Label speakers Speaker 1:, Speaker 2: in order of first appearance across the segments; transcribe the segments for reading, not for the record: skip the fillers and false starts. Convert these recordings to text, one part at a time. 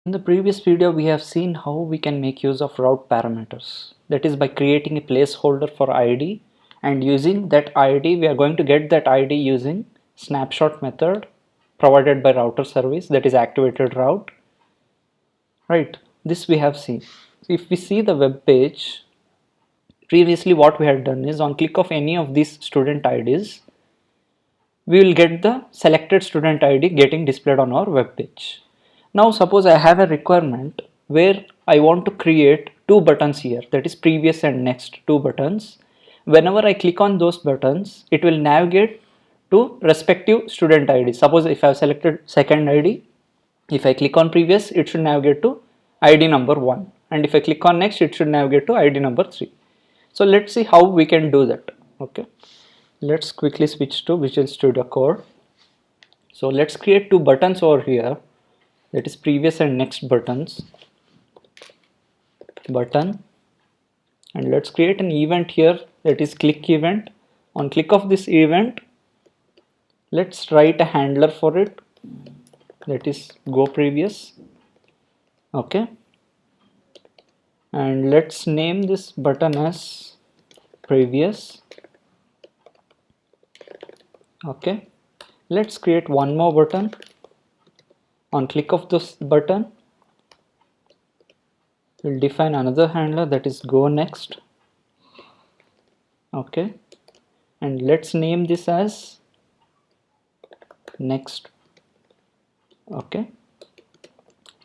Speaker 1: In the previous video, we have seen how we can make use of route parameters. That is by creating a placeholder for ID, and using that ID, we are going to get that ID using snapshot method provided by router service, that is activated route. Right, this we have seen. If we see the web page, previously what we had done is on click of any of these student IDs, we will get the selected student ID getting displayed on our web page. Now suppose I have a requirement where I want to create two buttons here, that is previous and next two buttons. Whenever I click on those buttons, it will navigate to respective student ID. Suppose if I have selected second ID, if I click on previous, it should navigate to ID number 1, and if I click on next, it should navigate to ID number 3. So let's see how we can do that. Okay, let's quickly switch to Visual Studio Code. So let's create two buttons over here, that is previous and next buttons, button, and let's create an event here, that is click event. On click of this event, let's write a handler for it, that is go previous. Okay, and let's name this button as previous. Okay, let's create one more button. On click of this button, we'll define another handler, that is go next. Okay, and let's name this as next. Okay,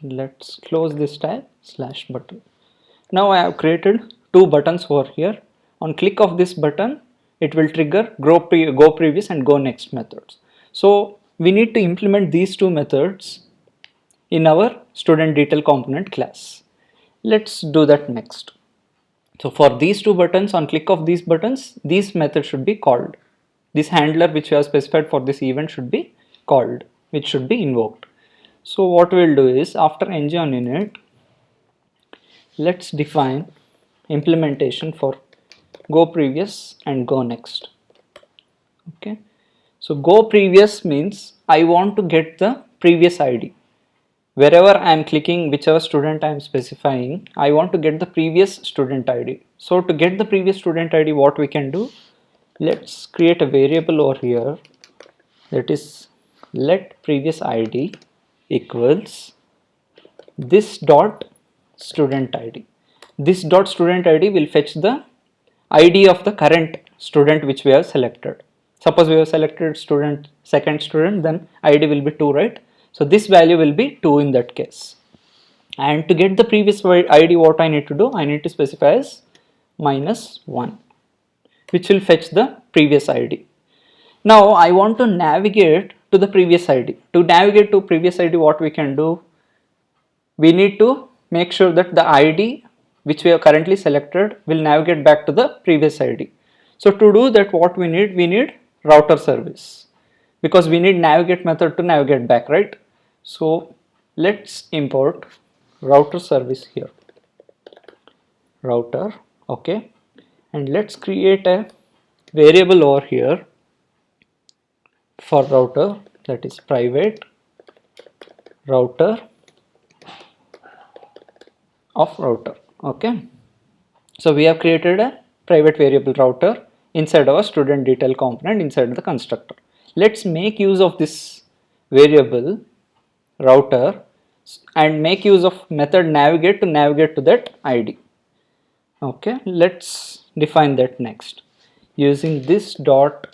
Speaker 1: let's close this tab slash button. Now I have created two buttons over here. On click of this button, it will trigger go previous and go next methods. So we need to implement these two methods in our student detail component class. Let's do that next. So for these two buttons, on click of these buttons, these methods should be called. This handler which we have specified for this event should be called, which should be invoked. So what we'll do is, after ng on init, let's define implementation for go previous and go next. Okay, so go previous means I want to get the previous ID. Wherever I am clicking, whichever student I am specifying, I want to get the previous student ID. So to get the previous student ID, what we can do, let's create a variable over here, that is let previous ID equals this dot student ID. This dot student ID will fetch the ID of the current student which we have selected. Suppose we have selected student, second student, then ID will be 2, right? So this value will be 2 in that case. And to get the previous ID, what I need to do, I need to specify as -1, which will fetch the previous ID. Now I want to navigate to the previous ID. To navigate to previous ID, what we can do, we need to make sure that the ID which we have currently selected will navigate back to the previous ID. So to do that, what we need router service, because we need navigate method to navigate back, right? So let's import router service here, router. Okay, and let's create a variable over here for router, that is private router of router. Okay, so we have created a private variable router inside our student detail component inside the constructor. Let's make use of this variable router and make use of method navigate to navigate to that ID. Okay, let's define that next using this dot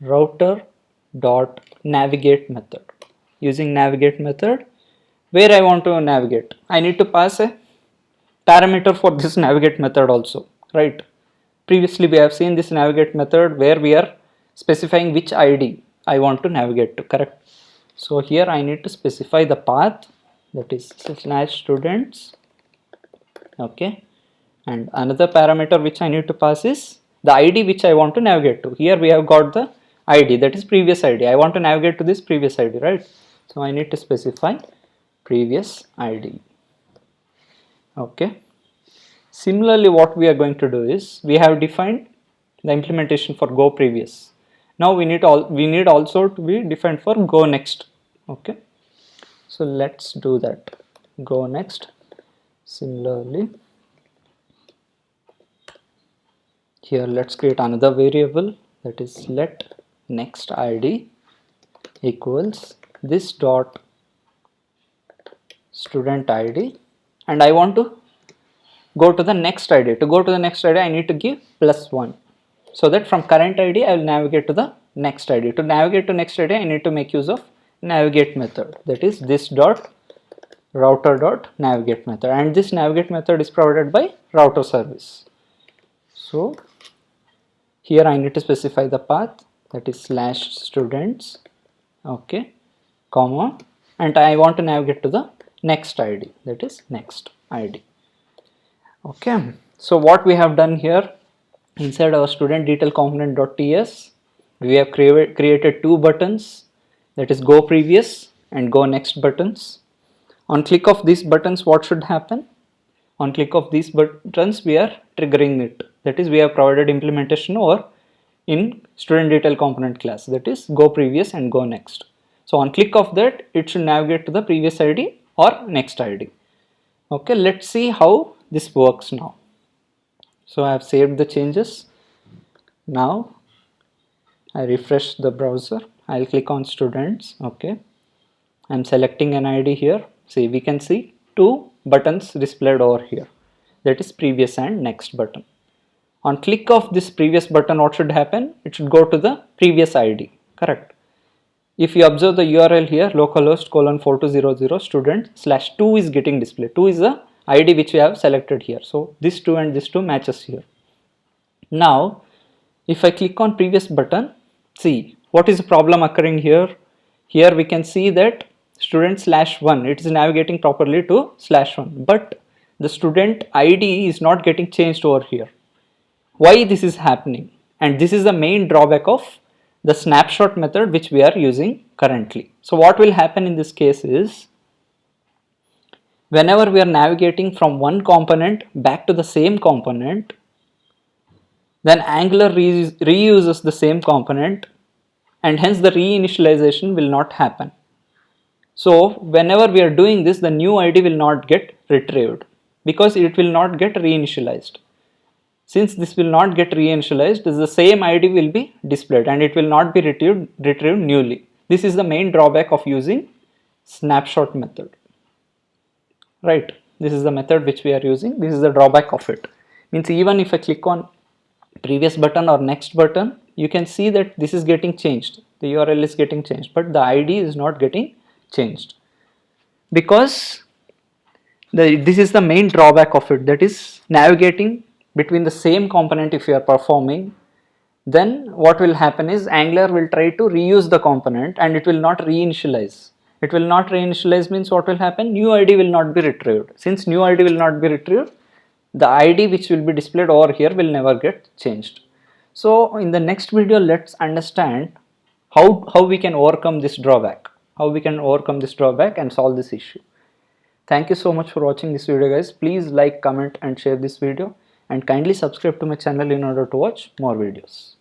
Speaker 1: router dot navigate method. Using navigate method, where I want to navigate, I need to pass a parameter for this navigate method also, right? Previously we have seen this navigate method where we are specifying which ID I want to navigate to, correct? So here I need to specify the path, that is /students. Okay, and another parameter which I need to pass is the ID which I want to navigate to. Here we have got the ID, that is previous ID. I want to navigate to this previous ID, right? So I need to specify previous ID. Okay, similarly what we are going to do is, we have defined the implementation for go previous. Now we need also to be defined for go next. Okay, So let's do that. Go next. Similarly, here let's create another variable, that is let next id equals this dot student id, and I want to go to the next id. To go to the next id I need to give +1, so that from current id I will navigate to the next id. To navigate to next id I need to make use of navigate method, that is this dot router dot navigate method, and this navigate method is provided by router service. So here I need to specify the path, that is /students, okay, comma, and I want to navigate to the next id, that is next id. Okay, so what we have done here, inside our student detail component.ts, we have created two buttons, that is go previous and go next buttons. On click of these buttons, what should happen? On click of these buttons, we are triggering it, that is we have provided implementation over in student detail component class, that is go previous and go next. So on click of that, it should navigate to the previous id or next id. Okay, let's see how this works now. So I have saved the changes. Now I refresh the browser. I'll click on students. Okay, I'm selecting an id here. See, we can see two buttons displayed over here, that is previous and next button. On click of this previous button, what should happen? It should go to the previous id, correct? If you observe the URL here, localhost :4200 student/2 is getting displayed. 2 is the id which we have selected here. So this 2 and this 2 matches here. Now if I click on previous button, see what is the problem occurring here. Here we can see that student/1, it is navigating properly to /1, but the student id is not getting changed over here. Why this is happening? And this is the main drawback of the snapshot method which we are using currently. So what will happen in this case is, whenever we are navigating from one component back to the same component, then Angular reuses the same component, and hence the reinitialization will not happen. So whenever we are doing this, the new id will not get retrieved because it will not get reinitialized. Since this will not get reinitialized, the same id will be displayed and it will not be retrieved newly. This is the main drawback of using snapshot method. Right, this is the method which we are using. This is the drawback of it. Means even if I click on previous button or next button, you can see that this is getting changed. The URL is getting changed, but the id is not getting changed because this is the main drawback of it, that is navigating between the same component. If you are performing, then what will happen is Angular will try to reuse the component and it will not reinitialize. It will not reinitialize means what will happen? New id will not be retrieved. Since new id will not be retrieved, the id which will be displayed over here will never get changed. So in the next video, let's understand how we can overcome this drawback. How we can overcome this drawback and solve this issue. Thank you so much for watching this video, guys. Please like, comment and share this video, and kindly subscribe to my channel in order to watch more videos.